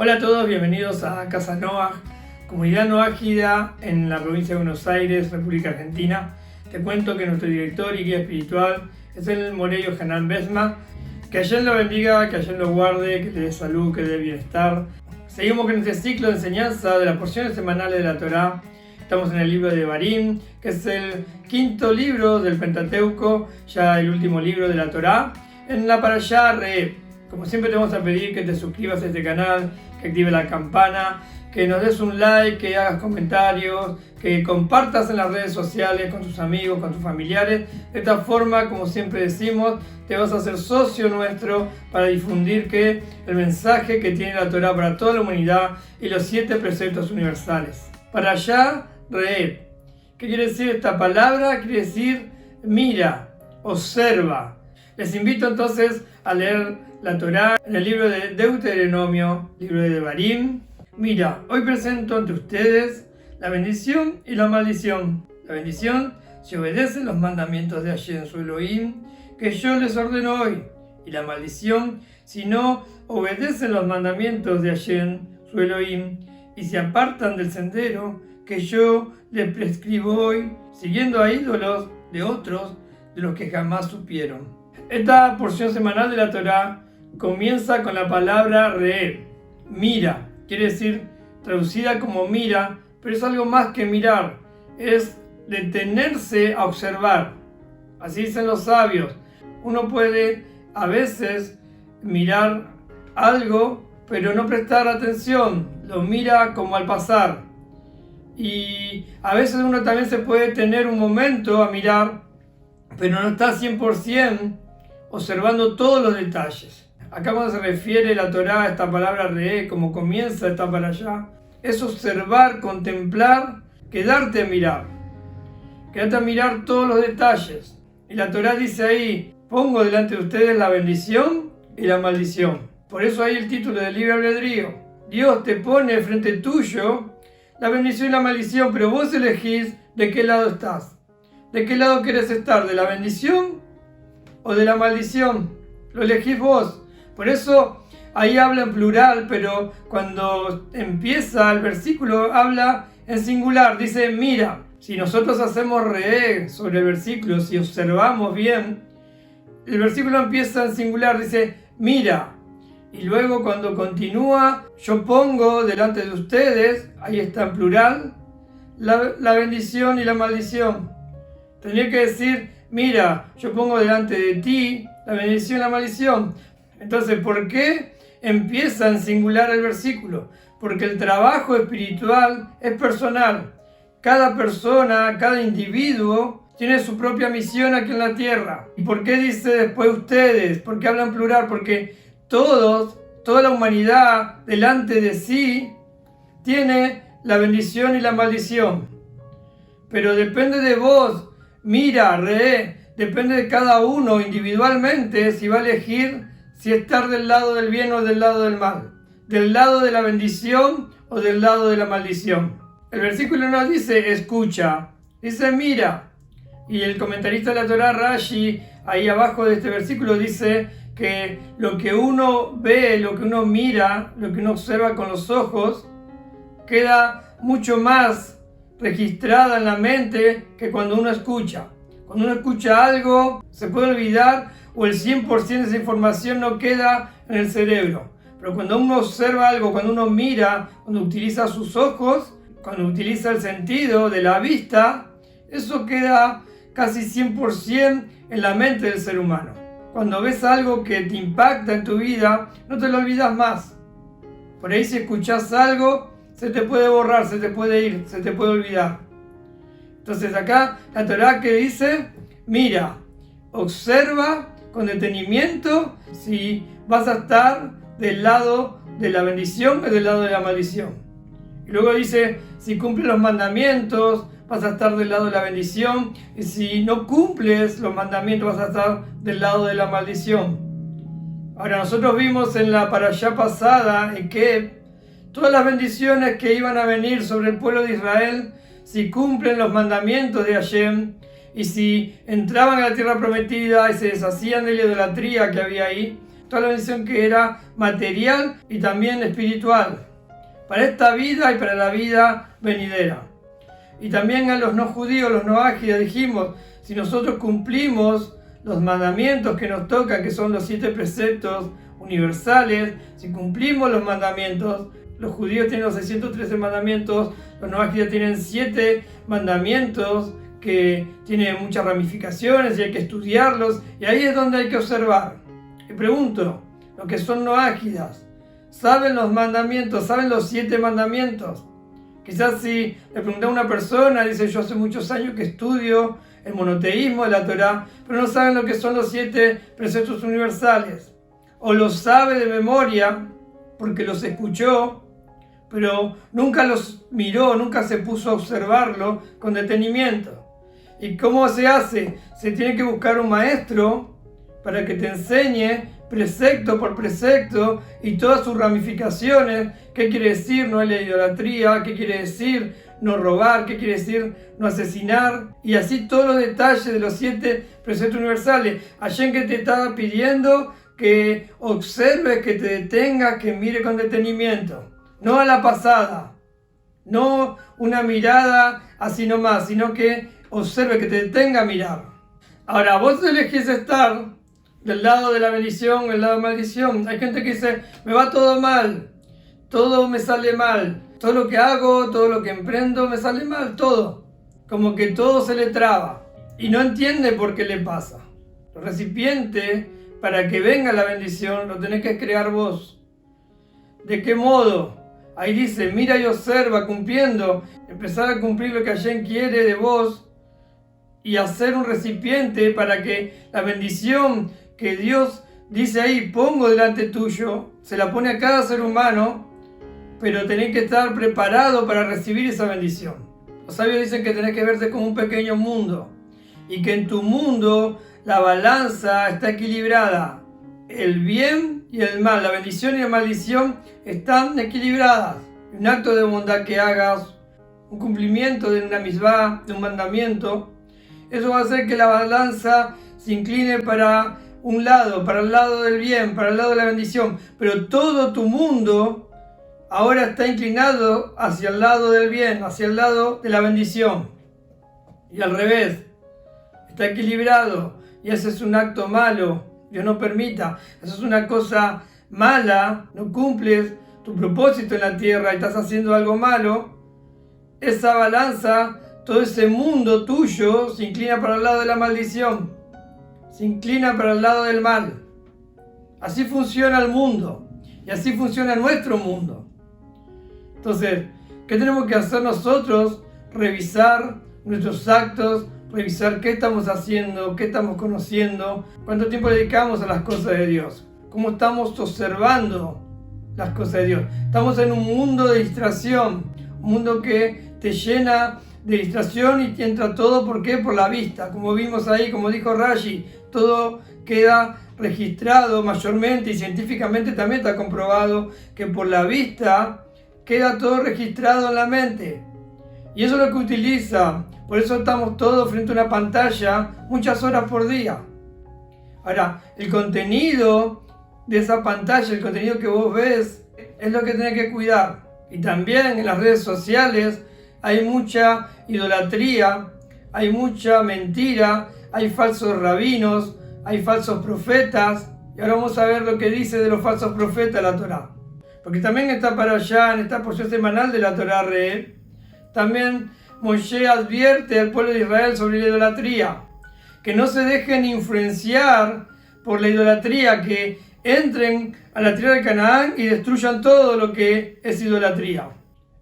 Hola a todos, bienvenidos a Casa Noaj, comunidad noágida en la provincia de Buenos Aires, República Argentina. Te cuento que nuestro director y guía espiritual es el Morello Hanan Besma. Que Hashem lo bendiga, que Hashem lo guarde, que le dé salud, que le dé bienestar. Seguimos con este ciclo de enseñanza de las porciones semanales de la Torá. Estamos en el libro de Devarim, que es el quinto libro del Pentateuco, ya el último libro de la Torá. En la Parashá Re'eh. Como siempre te vamos a pedir que te suscribas a este canal, que actives la campana, que nos des un like, que hagas comentarios, que compartas en las redes sociales con tus amigos, con tus familiares. De esta forma, como siempre decimos, te vas a hacer socio nuestro para difundir el mensaje que tiene la Torá para toda la humanidad y los 7 preceptos universales. Parashá Re'eh. ¿Qué quiere decir esta palabra? Quiere decir mira, observa. Les invito entonces a leer la Torá en el libro de Deuteronomio, libro de Devarim. Mira, hoy presento ante ustedes la bendición y la maldición. La bendición si obedecen los mandamientos de Hashem su Elohim, que yo les ordeno hoy. Y la maldición si no obedecen los mandamientos de Hashem su Elohim y se apartan del sendero que yo les prescribo hoy, siguiendo a ídolos de otros de los que jamás supieron. Esta porción semanal de la Torá comienza con la palabra Re'eh, mira, quiere decir traducida como mira, pero es algo más que mirar, es detenerse a observar. Así dicen los sabios. Uno puede a veces mirar algo, pero no prestar atención, lo mira como al pasar. Y a veces uno también se puede tener un momento a mirar, pero no está 100% observando todos los detalles. Acá cuando se refiere la Torá a esta palabra Re'eh, como comienza esta para allá, es observar, contemplar, quedarte a mirar. Quedarte a mirar todos los detalles. Y la Torá dice ahí, pongo delante de ustedes la bendición y la maldición. Por eso hay el título del libre albedrío. Dios te pone frente tuyo la bendición y la maldición, pero vos elegís de qué lado estás. ¿De qué lado querés estar? ¿De la bendición o de la maldición? Lo elegís vos. Por eso ahí habla en plural, pero cuando empieza el versículo habla en singular. Dice, mira, si nosotros hacemos Re'eh sobre el versículo, si observamos bien, el versículo empieza en singular, dice, mira. Y luego cuando continúa, yo pongo delante de ustedes, ahí está en plural, la bendición y la maldición. Tendría que decir, mira, yo pongo delante de ti la bendición y la maldición. Entonces, ¿por qué empieza en singular el versículo? Porque el trabajo espiritual es personal. Cada persona, cada individuo tiene su propia misión aquí en la tierra. ¿Y por qué dice después ustedes? ¿Por qué hablan plural? Porque toda la humanidad delante de sí tiene la bendición y la maldición. Pero depende de vos. Mira, Re'eh, depende de cada uno individualmente si va a elegir si estar del lado del bien o del lado del mal, del lado de la bendición o del lado de la maldición. El versículo no dice escucha, dice mira. Y el comentarista de la Torá, Rashi, ahí abajo de este versículo dice que lo que uno ve, lo que uno mira, lo que uno observa con los ojos, queda mucho más registrada en la mente que cuando uno escucha. Cuando uno escucha algo, se puede olvidar o el 100% de esa información no queda en el cerebro. Pero cuando uno observa algo, cuando uno mira, cuando utiliza sus ojos, cuando utiliza el sentido de la vista, eso queda casi 100% en la mente del ser humano. Cuando ves algo que te impacta en tu vida, no te lo olvidas más. Por ahí si escuchas algo, se te puede borrar, se te puede ir, se te puede olvidar. Entonces acá la Torá que dice, mira, observa con detenimiento si vas a estar del lado de la bendición o del lado de la maldición. Y luego dice, si cumples los mandamientos, vas a estar del lado de la bendición, y si no cumples los mandamientos, vas a estar del lado de la maldición. Ahora, nosotros vimos en la parashá pasada que todas las bendiciones que iban a venir sobre el pueblo de Israel, si cumplen los mandamientos de Hashem, y si entraban a la tierra prometida y se deshacían de la idolatría que había ahí, toda la bendición que era material y también espiritual, para esta vida y para la vida venidera. Y también a los no judíos, los no ágidas, dijimos, si nosotros cumplimos los mandamientos que nos tocan, que son los 7 preceptos universales, si cumplimos los mandamientos, los judíos tienen los 613 mandamientos, los no ágidas tienen 7 mandamientos que tienen muchas ramificaciones y hay que estudiarlos, y ahí es donde hay que observar. Y pregunto, los que son no ágidas, ¿saben los mandamientos? ¿Saben los 7 mandamientos? Quizás si le pregunté a una persona, dice, yo hace muchos años que estudio el monoteísmo de la Torá, pero no saben lo que son los 7 preceptos universales. O los sabe de memoria, porque los escuchó, pero nunca los miró, nunca se puso a observarlo con detenimiento. ¿Y cómo se hace? Se tiene que buscar un maestro para que te enseñe precepto por precepto y todas sus ramificaciones. ¿Qué quiere decir no es la idolatría? ¿Qué quiere decir no robar? ¿Qué quiere decir no asesinar? Y así todos los detalles de los 7 preceptos universales. Hashem que te estaba pidiendo que observes, que te detengas, que mire con detenimiento. No a la pasada, no una mirada así nomás, sino que observe, que te detenga a mirar. Ahora, vos elegís estar del lado de la bendición, del lado de la maldición. Hay gente que dice, me va todo mal, todo me sale mal, todo lo que hago, todo lo que emprendo me sale mal, todo. Como que todo se le traba y no entiende por qué le pasa. El recipiente, para que venga la bendición, lo tenés que crear vos. ¿De qué modo? Ahí dice, mira y observa, cumpliendo, empezar a cumplir lo que Hashem quiere de vos y hacer un recipiente para que la bendición que Dios dice ahí, pongo delante tuyo, se la pone a cada ser humano, pero tenés que estar preparado para recibir esa bendición. Los sabios dicen que tenés que verte como un pequeño mundo y que en tu mundo la balanza está equilibrada. El bien y el mal, la bendición y la maldición están equilibradas. Un acto de bondad que hagas, un cumplimiento de una misvá, de un mandamiento, eso va a hacer que la balanza se incline para un lado, para el lado del bien, para el lado de la bendición. Pero todo tu mundo ahora está inclinado hacia el lado del bien, hacia el lado de la bendición. Y al revés, está equilibrado. Y ese es un acto malo. Dios no permita. Eso es una cosa mala. No cumples tu propósito en la tierra y estás haciendo algo malo. Esa balanza, todo ese mundo tuyo se inclina para el lado de la maldición. Se inclina para el lado del mal. Así funciona el mundo. Y así funciona nuestro mundo. Entonces, ¿qué tenemos que hacer nosotros? Revisar nuestros actos, revisar qué estamos haciendo, qué estamos conociendo, cuánto tiempo dedicamos a las cosas de Dios, cómo estamos observando las cosas de Dios. Estamos en un mundo de distracción, un mundo que te llena de distracción y te entra todo, ¿por qué? Por la vista. Como vimos ahí, como dijo Rashi, todo queda registrado mayormente y científicamente también está comprobado que por la vista queda todo registrado en la mente. Y eso es lo que utiliza. Por eso estamos todos frente a una pantalla muchas horas por día. Ahora, el contenido de esa pantalla, el contenido que vos ves, es lo que tenés que cuidar. Y también en las redes sociales hay mucha idolatría, hay mucha mentira, hay falsos rabinos, hay falsos profetas. Y ahora vamos a ver lo que dice de los falsos profetas la Torá. Porque también está para allá, en esta porción semanal de la Torá Re, también Moshe advierte al pueblo de Israel sobre la idolatría, que no se dejen influenciar por la idolatría, que entren a la tierra de Canaán y destruyan todo lo que es idolatría.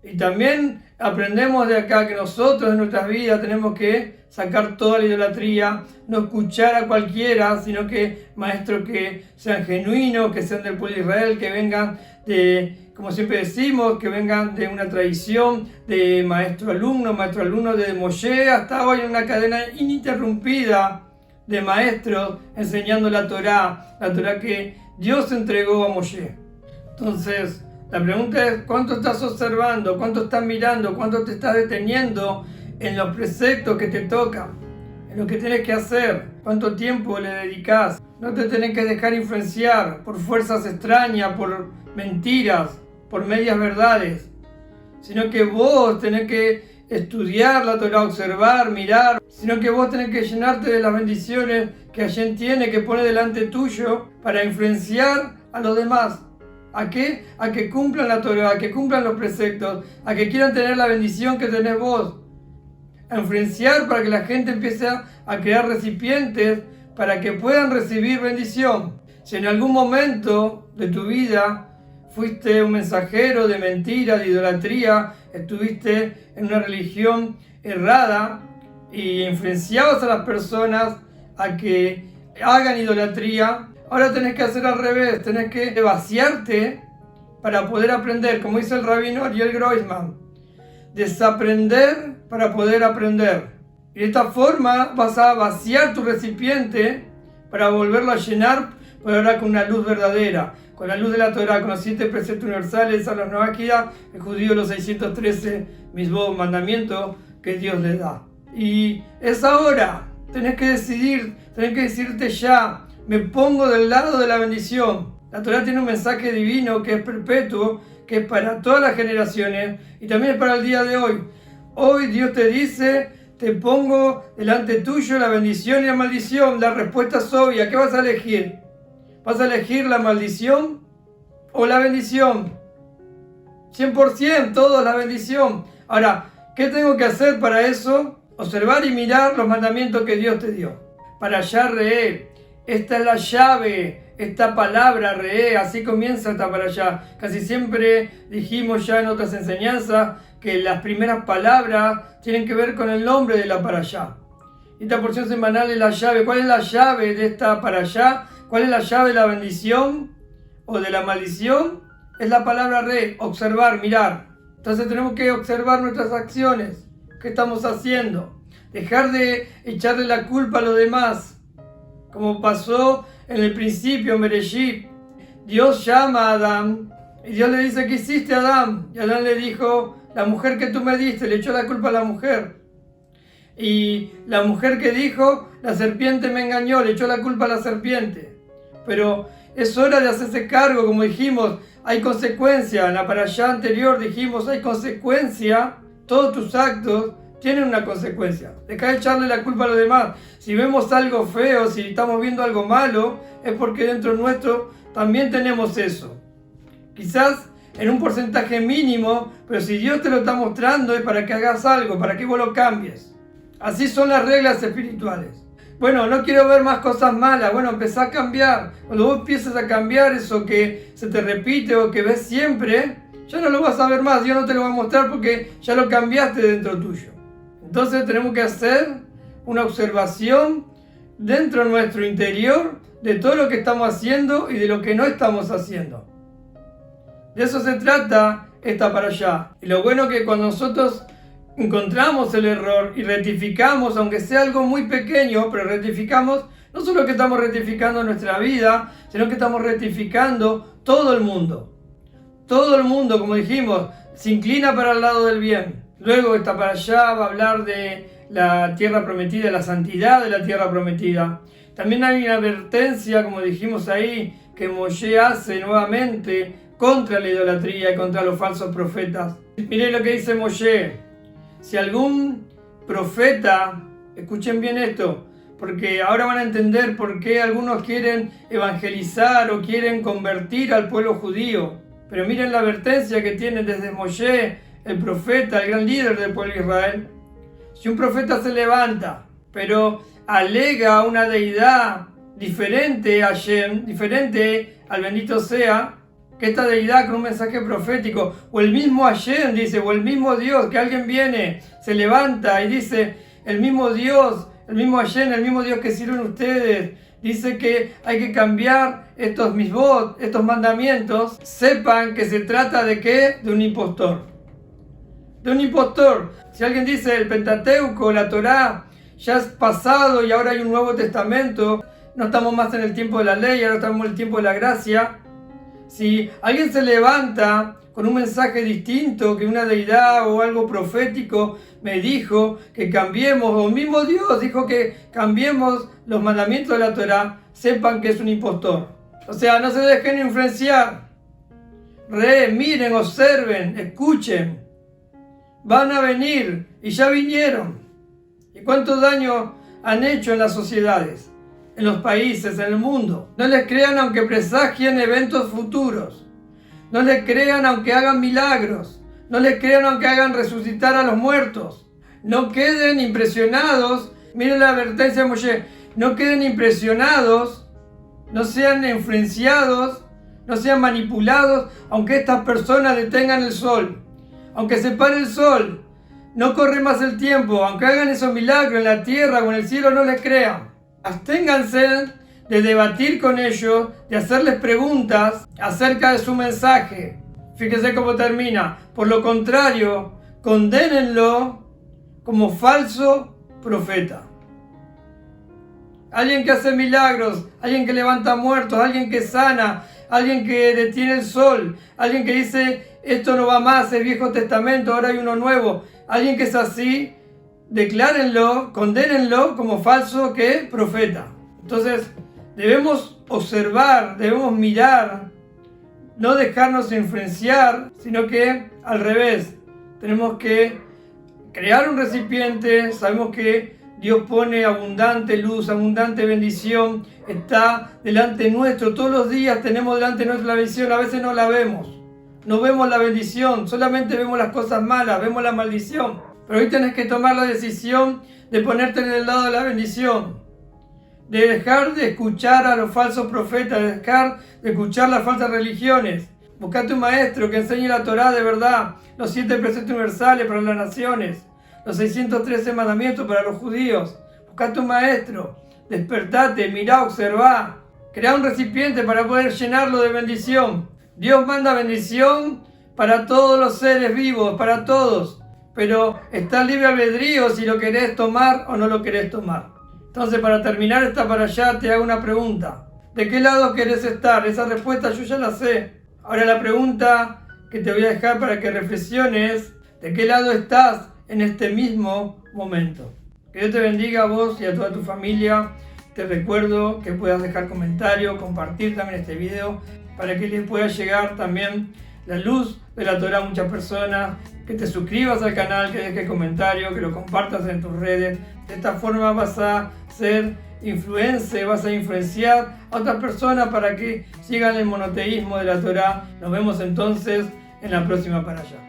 Y también aprendemos de acá que nosotros en nuestras vidas tenemos que sacar toda la idolatría, no escuchar a cualquiera, sino que maestros que sean genuinos, que sean del pueblo de Israel, que vengan de, como siempre decimos, que vengan de una tradición de maestro-alumno de Moshe, hasta hoy en una cadena ininterrumpida de maestros enseñando la Torá que Dios entregó a Moshe. Entonces, la pregunta es, ¿cuánto estás observando? ¿Cuánto estás mirando? ¿Cuánto te estás deteniendo en los preceptos que te tocan? En lo que tienes que hacer. ¿Cuánto tiempo le dedicas? No te tenés que dejar influenciar por fuerzas extrañas, por mentiras, por medias verdades, sino que vos tenés que estudiar la Torah, observar, mirar, sino que vos tenés que llenarte de las bendiciones que Hashem tiene, que pone delante tuyo para influenciar a los demás. ¿A qué? A que cumplan la Torah, a que cumplan los preceptos, a que quieran tener la bendición que tenés vos. A influenciar para que la gente empiece a crear recipientes para que puedan recibir bendición. Si en algún momento de tu vida fuiste un mensajero de mentira, de idolatría, estuviste en una religión errada y influenciabas a las personas a que hagan idolatría, ahora tenés que hacer al revés, tenés que vaciarte para poder aprender, como dice el rabino Ariel Groisman, desaprender para poder aprender. Y de esta forma vas a vaciar tu recipiente para volverlo a llenar, pero ahora con una luz verdadera, con la luz de la Torah, con los 7 preceptos universales, a los Noaquida, el judío los 613 mismos mandamientos que Dios le da. Y es ahora, tenés que decidirte ya, me pongo del lado de la bendición. La Torah tiene un mensaje divino que es perpetuo, que es para todas las generaciones y también es para el día de hoy. Hoy Dios te dice, te pongo delante tuyo la bendición y la maldición. La respuesta es obvia. ¿Qué vas a elegir? ¿Vas a elegir la maldición o la bendición? 100%, todo la bendición. Ahora, ¿qué tengo que hacer para eso? Observar y mirar los mandamientos que Dios te dio. Para allá, Re'e. Esta es la llave, esta palabra, Re'e. Así comienza esta para allá. Casi siempre dijimos ya en otras enseñanzas que las primeras palabras tienen que ver con el nombre de la para allá. Esta porción semanal es la llave. ¿Cuál es la llave de esta para allá? ¿Cuál es la llave de la bendición o de la maldición? Es la palabra Re'e, observar, mirar. Entonces tenemos que observar nuestras acciones. ¿Qué estamos haciendo? Dejar de echarle la culpa a los demás. Como pasó en el principio, en Bereshit. Dios llama a Adán y Dios le dice, ¿qué hiciste, Adán? Y Adán le dijo, la mujer que tú me diste, le echó la culpa a la mujer. Y la mujer que dijo, la serpiente me engañó, le echó la culpa a la serpiente. Pero es hora de hacerse cargo, como dijimos, hay consecuencia. En la parashá anterior dijimos, hay consecuencia. Todos tus actos tienen una consecuencia. Deja de echarle la culpa a los demás. Si vemos algo feo, si estamos viendo algo malo, es porque dentro nuestro también tenemos eso. Quizás en un porcentaje mínimo, pero si Dios te lo está mostrando es para que hagas algo, para que vos lo cambies. Así son las reglas espirituales. Bueno, no quiero ver más cosas malas. Bueno, empezá a cambiar. Cuando vos empieces a cambiar eso que se te repite o que ves siempre, ya no lo vas a ver más. Dios no te lo va a mostrar porque ya lo cambiaste dentro tuyo. Entonces tenemos que hacer una observación dentro de nuestro interior de todo lo que estamos haciendo y de lo que no estamos haciendo. De eso se trata esta para allá. Y lo bueno es que cuando nosotros encontramos el error y rectificamos, aunque sea algo muy pequeño, pero rectificamos, no solo que estamos rectificando nuestra vida, sino que estamos rectificando todo el mundo. Todo el mundo, como dijimos, se inclina para el lado del bien. Luego esta para allá va a hablar de la tierra prometida, la santidad de la tierra prometida. También hay una advertencia, como dijimos ahí, que Moshe hace nuevamente contra la idolatría y contra los falsos profetas. Miren lo que dice Moshe. Si algún profeta, escuchen bien esto, porque ahora van a entender por qué algunos quieren evangelizar o quieren convertir al pueblo judío. Pero miren la advertencia que tiene desde Moshe, el profeta, el gran líder del pueblo de Israel. Si un profeta se levanta, pero alega una deidad diferente a Hashem, diferente al bendito sea, que esta deidad con un mensaje profético, o el mismo Hashem dice, o el mismo Dios, que alguien viene, se levanta y dice, el mismo Dios, el mismo Hashem, el mismo Dios que sirven ustedes, dice que hay que cambiar estos misbot, estos mandamientos, sepan que se trata de ¿qué? De un impostor. De un impostor. Si alguien dice el Pentateuco, la Torá, ya es pasado y ahora hay un Nuevo Testamento, no estamos más en el tiempo de la ley, ahora estamos en el tiempo de la gracia. Si alguien se levanta con un mensaje distinto, que una deidad o algo profético me dijo que cambiemos, o mismo Dios dijo que cambiemos los mandamientos de la Torá, sepan que es un impostor. O sea, no se dejen influenciar. Miren, observen, escuchen. Van a venir y ya vinieron. ¿Y cuánto daño han hecho en las sociedades, en los países, en el mundo? No les crean aunque presagien eventos futuros. No les crean aunque hagan milagros. No les crean aunque hagan resucitar a los muertos. No queden impresionados. Miren la advertencia de Moshe. No queden impresionados. No sean influenciados. No sean manipulados. Aunque estas personas detengan el sol. Aunque se pare el sol. No corre más el tiempo. Aunque hagan esos milagros en la tierra o en el cielo, no les crean. Absténganse de debatir con ellos, de hacerles preguntas acerca de su mensaje. Fíjense cómo termina. Por lo contrario, condénenlo como falso profeta. Alguien que hace milagros, alguien que levanta muertos, alguien que sana, alguien que detiene el sol, alguien que dice, esto no va más, es Viejo Testamento, ahora hay uno nuevo. Alguien que es así, declárenlo, condénenlo como falso ¿qué? Profeta. Entonces, debemos observar, debemos mirar, no dejarnos influenciar, sino que al revés, tenemos que crear un recipiente. Sabemos que Dios pone abundante luz, abundante bendición, está delante nuestro, todos los días tenemos delante nuestra la bendición, a veces no la vemos, no vemos la bendición, solamente vemos las cosas malas, vemos la maldición, pero hoy tenés que tomar la decisión de ponerte en el lado de la bendición, de dejar de escuchar a los falsos profetas, de dejar de escuchar las falsas religiones. Buscate un maestro que enseñe la Torá de verdad, los 7 preceptos universales para las naciones, los 613 mandamientos para los judíos. Buscate un maestro, despertate, mirá, observá, crea un recipiente para poder llenarlo de bendición. Dios manda bendición para todos los seres vivos, para todos, pero está libre albedrío si lo querés tomar o no lo querés tomar. Entonces, para terminar esta para allá, te hago una pregunta. ¿De qué lado querés estar? Esa respuesta yo ya la sé. Ahora la pregunta que te voy a dejar para que reflexiones, ¿de qué lado estás en este mismo momento? Que Dios te bendiga a vos y a toda tu familia. Te recuerdo que puedas dejar comentario, compartir también este video para que les pueda llegar también la luz de la Torá a muchas personas, que te suscribas al canal, que dejes comentario, que lo compartas en tus redes. De esta forma vas a ser influencer, vas a influenciar a otras personas para que sigan el monoteísmo de la Torá. Nos vemos entonces en la próxima para allá.